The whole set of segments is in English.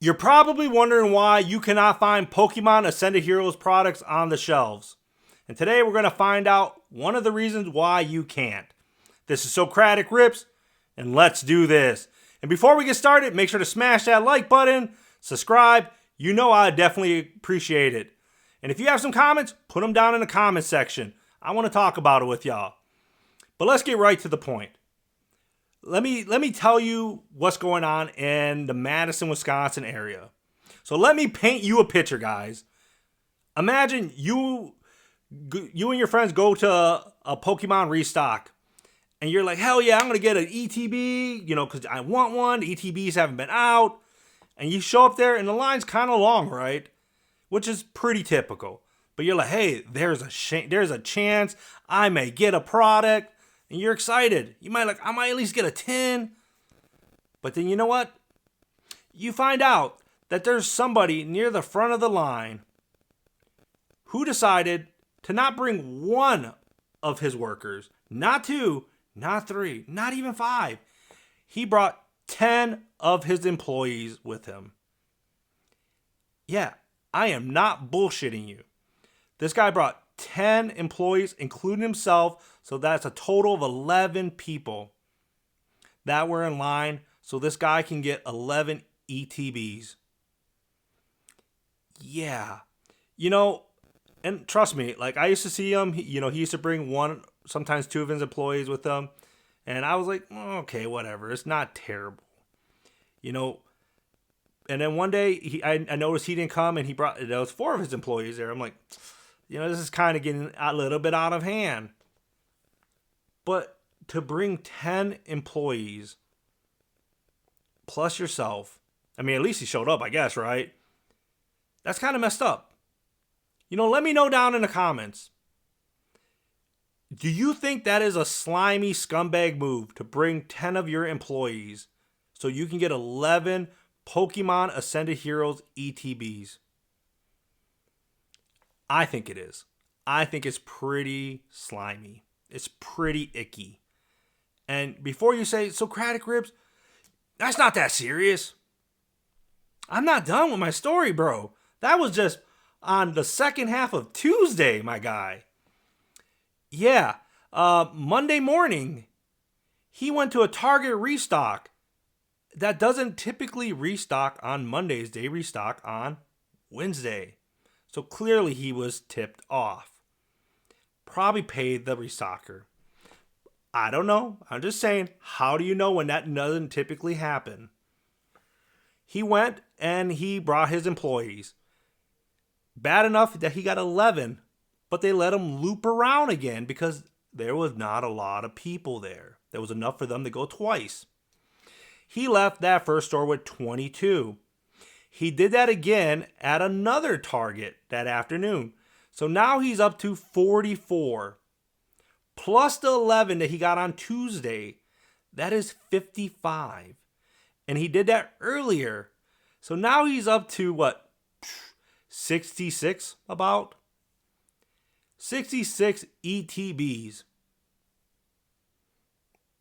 You're probably wondering why you cannot find Pokemon Ascended Heroes products on the shelves. And today we're going to find out one of the reasons why you can't. This is Socratic Rips, and let's do this. And before we get started, make sure to smash that like button, subscribe. You know I definitely appreciate it. And if you have some comments, put them down in the comment section. I want to talk about it with y'all. But let's get right to the point. Let me tell you what's going on in the Madison, Wisconsin area. So let me paint you a picture, guys. Imagine you and your friends go to a Pokemon restock, and you're like, hell yeah, I'm going to get an ETB, because I want one. The ETBs haven't been out. And you show up there, and the line's kind of long, right? Which is pretty typical. But you're like, hey, there's a chance I may get a product. And you're excited. I might at least get a 10. But then you know what? You find out that there's somebody near the front of the line who decided to not bring one of his workers, not two, not three, not even five. He brought 10 of his employees with him. Yeah, I am not bullshitting you. This guy brought 10 employees, including himself, so that's a total of 11 people that were in line so this guy can get 11 ETBs. Yeah. And trust me, I used to see him, he used to bring one, sometimes two of his employees with him, and I was like, okay, whatever, it's not terrible. And then one day, I noticed he didn't come, and there was 4 of his employees there. I'm like, this is kind of getting a little bit out of hand. But to bring 10 employees plus yourself, at least he showed up, I guess, right? That's kind of messed up. Let me know down in the comments. Do you think that is a slimy scumbag move to bring 10 of your employees so you can get 11 Pokemon Ascended Heroes ETBs? I think it is. I think it's pretty slimy. It's pretty icky. And before you say, Socratic Ribs, that's not that serious. I'm not done with my story, bro. That was just on the second half of Tuesday, my guy. Yeah, Monday morning, he went to a Target restock that doesn't typically restock on Mondays. They restock on Wednesday. So clearly he was tipped off. Probably paid the restocker. I don't know. I'm just saying, how do you know when that doesn't typically happen? He went and he brought his employees. Bad enough that he got 11, but they let him loop around again because there was not a lot of people there. There was enough for them to go twice. He left that first store with 22. He did that again at another Target that afternoon. So now he's up to 44. Plus the 11 that he got on Tuesday. That is 55. And he did that earlier. So now he's up to 66 about? 66 ETBs.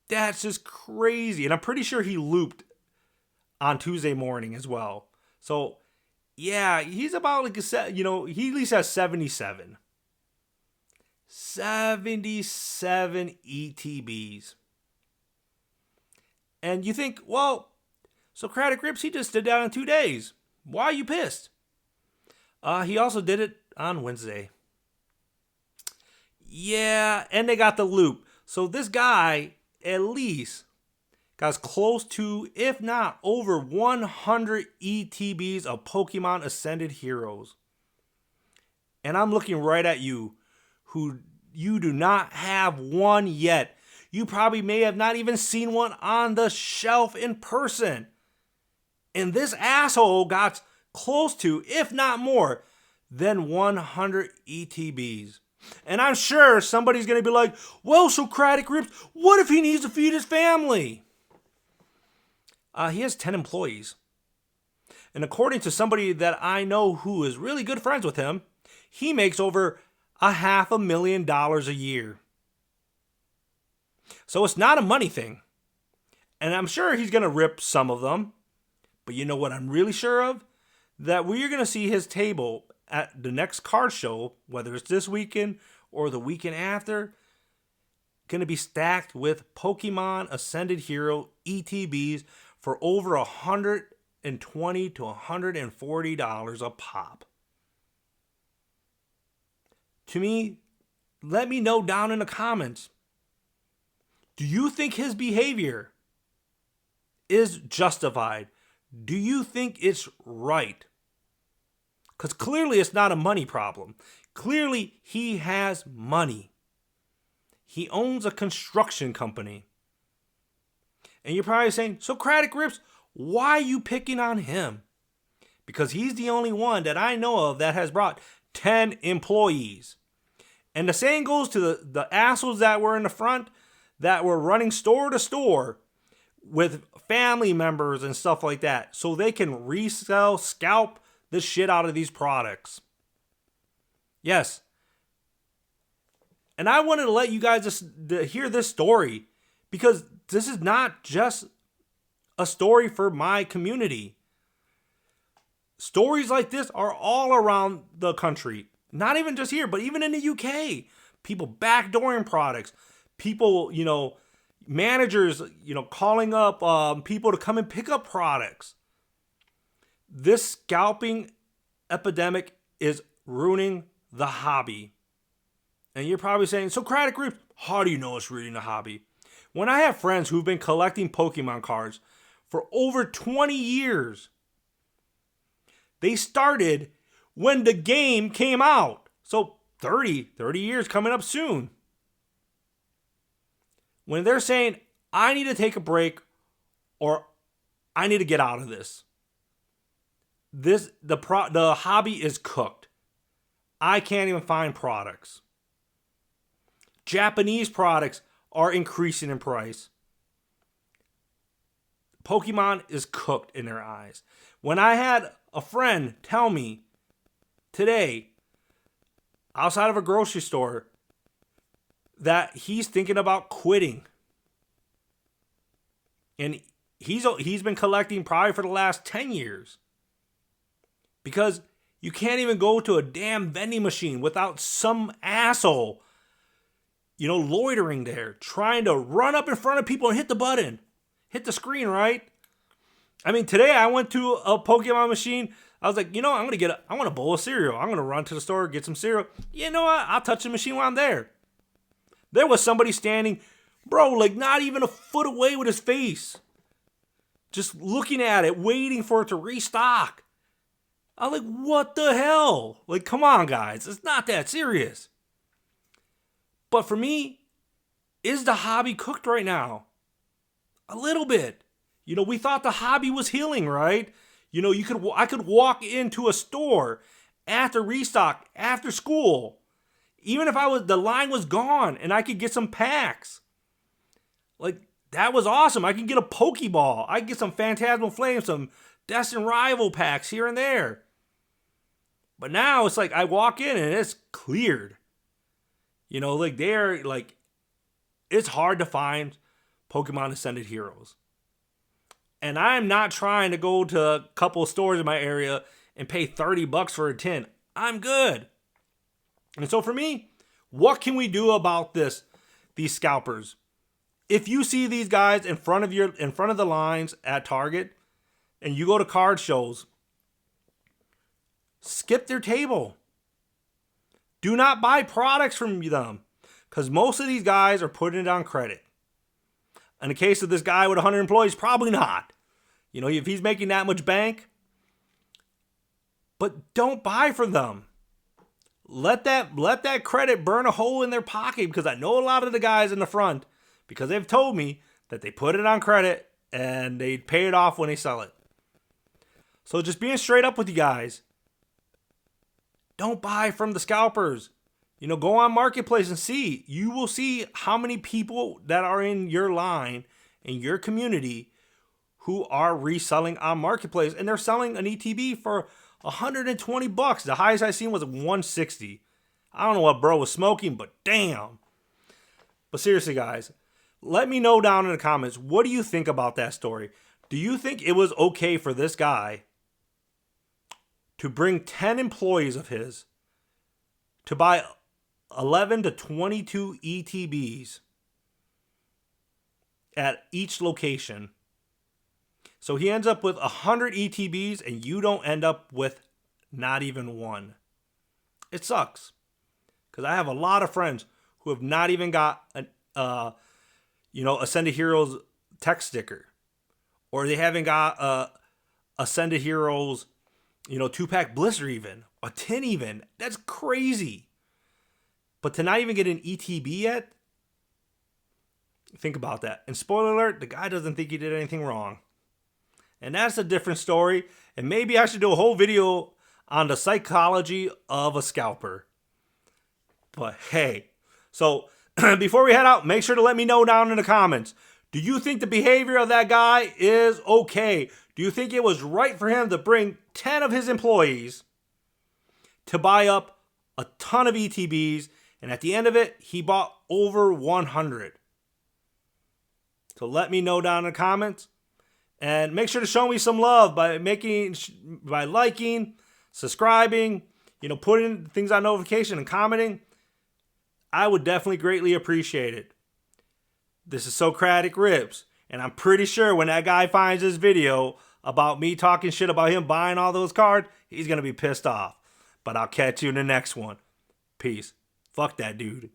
That's just crazy. And I'm pretty sure he looped on Tuesday morning as well. So, yeah, he's about he at least has 77. 77 ETBs. And you think, well, Socratic Rips, he just did that in 2 days. Why are you pissed? He also did it on Wednesday. Yeah, and they got the loop. So this guy at least got close to, if not over 100 ETBs of Pokemon Ascended Heroes. And I'm looking right at you, who you do not have one yet. You probably may have not even seen one on the shelf in person. And this asshole got close to, if not more, than 100 ETBs. And I'm sure somebody's going to be like, well, Socratic Rips, what if he needs to feed his family? He has 10 employees. And according to somebody that I know who is really good friends with him, he makes over $500,000 a year. So it's not a money thing. And I'm sure he's going to rip some of them. But you know what I'm really sure of? That we're going to see his table at the next card show, whether it's this weekend or the weekend after, going to be stacked with Pokemon Ascended Hero ETBs for over $120 to $140 a pop. To me, let me know down in the comments. Do you think his behavior is justified? Do you think it's right? Because clearly it's not a money problem. Clearly he has money. He owns a construction company. And you're probably saying, Socratic Rips, why are you picking on him? Because he's the only one that I know of that has brought 10 employees. And the same goes to the assholes that were in the front that were running store to store with family members and stuff like that so they can resell, scalp the shit out of these products. Yes. And I wanted to let you guys just hear this story because this is not just a story for my community. Stories like this are all around the country. Not even just here, but even in the UK. People backdooring products. People, managers, calling up people to come and pick up products. This scalping epidemic is ruining the hobby. And you're probably saying, Socratic Group, how do you know it's ruining the hobby? When I have friends who've been collecting Pokemon cards for over 20 years, they started when the game came out. So 30 years coming up soon. When they're saying, I need to take a break or I need to get out of this. The hobby is cooked. I can't even find products. Japanese products are increasing in price. Pokemon is cooked in their eyes. When I had a friend tell me today, outside of a grocery store, that he's thinking about quitting. And he's been collecting probably for the last 10 years. Because you can't even go to a damn vending machine without some asshole, loitering there, trying to run up in front of people and hit the button. Hit the screen, right? I mean, today I went to a Pokemon machine. I was like, I want a bowl of cereal. I'm going to run to the store, get some cereal. You know what? I'll touch the machine while I'm there. There was somebody standing, not even a foot away with his face. Just looking at it, waiting for it to restock. I'm like, what the hell? Come on, guys. It's not that serious. But for me, is the hobby cooked right now? A little bit. We thought the hobby was healing, right? I could walk into a store after restock, after school. Even if the line was gone and I could get some packs. That was awesome. I could get a Pokeball. I could get some Phantasmal Flame, some Destined Rival packs here and there. But now it's I walk in and it's cleared. It's hard to find Pokemon Ascended Heroes. And I'm not trying to go to a couple of stores in my area and pay $30 for a tin. I'm good. And so for me, what can we do about these scalpers? If you see these guys in front of the lines at Target and you go to card shows, skip their table. Do not buy products from them because most of these guys are putting it on credit. In the case of this guy with 100 employees, probably not. If he's making that much bank. But don't buy from them. Let that credit burn a hole in their pocket because I know a lot of the guys in the front, because they've told me that they put it on credit and they pay it off when they sell it. So just being straight up with you guys. Don't buy from the scalpers. Go on Marketplace and see. You will see how many people that are in your line, in your community, who are reselling on Marketplace. And they're selling an ETB for $120. The highest I seen was $160. I don't know what bro was smoking, but damn. But seriously, guys, let me know down in the comments, what do you think about that story? Do you think it was okay for this guy to bring 10 employees of his to buy 11 to 22 ETBs at each location? So he ends up with 100 ETBs and you don't end up with not even one. It sucks. Because I have a lot of friends who have not even got an Ascended Heroes tech sticker. Or they haven't got Ascended Heroes, 2-pack blister even. A tin even. That's crazy. But to not even get an ETB yet? Think about that. And spoiler alert, the guy doesn't think he did anything wrong. And that's a different story. And maybe I should do a whole video on the psychology of a scalper. But hey, so before we head out, make sure to let me know down in the comments. Do you think the behavior of that guy is okay? Do you think it was right for him to bring 10 of his employees to buy up a ton of ETBs, and at the end of it, he bought over 100? So let me know down in the comments. And make sure to show me some love by liking, subscribing, putting things on notification and commenting. I would definitely greatly appreciate it. This is Socratic Rips, and I'm pretty sure when that guy finds this video about me talking shit about him buying all those cards, he's going to be pissed off. But I'll catch you in the next one. Peace. Fuck that dude.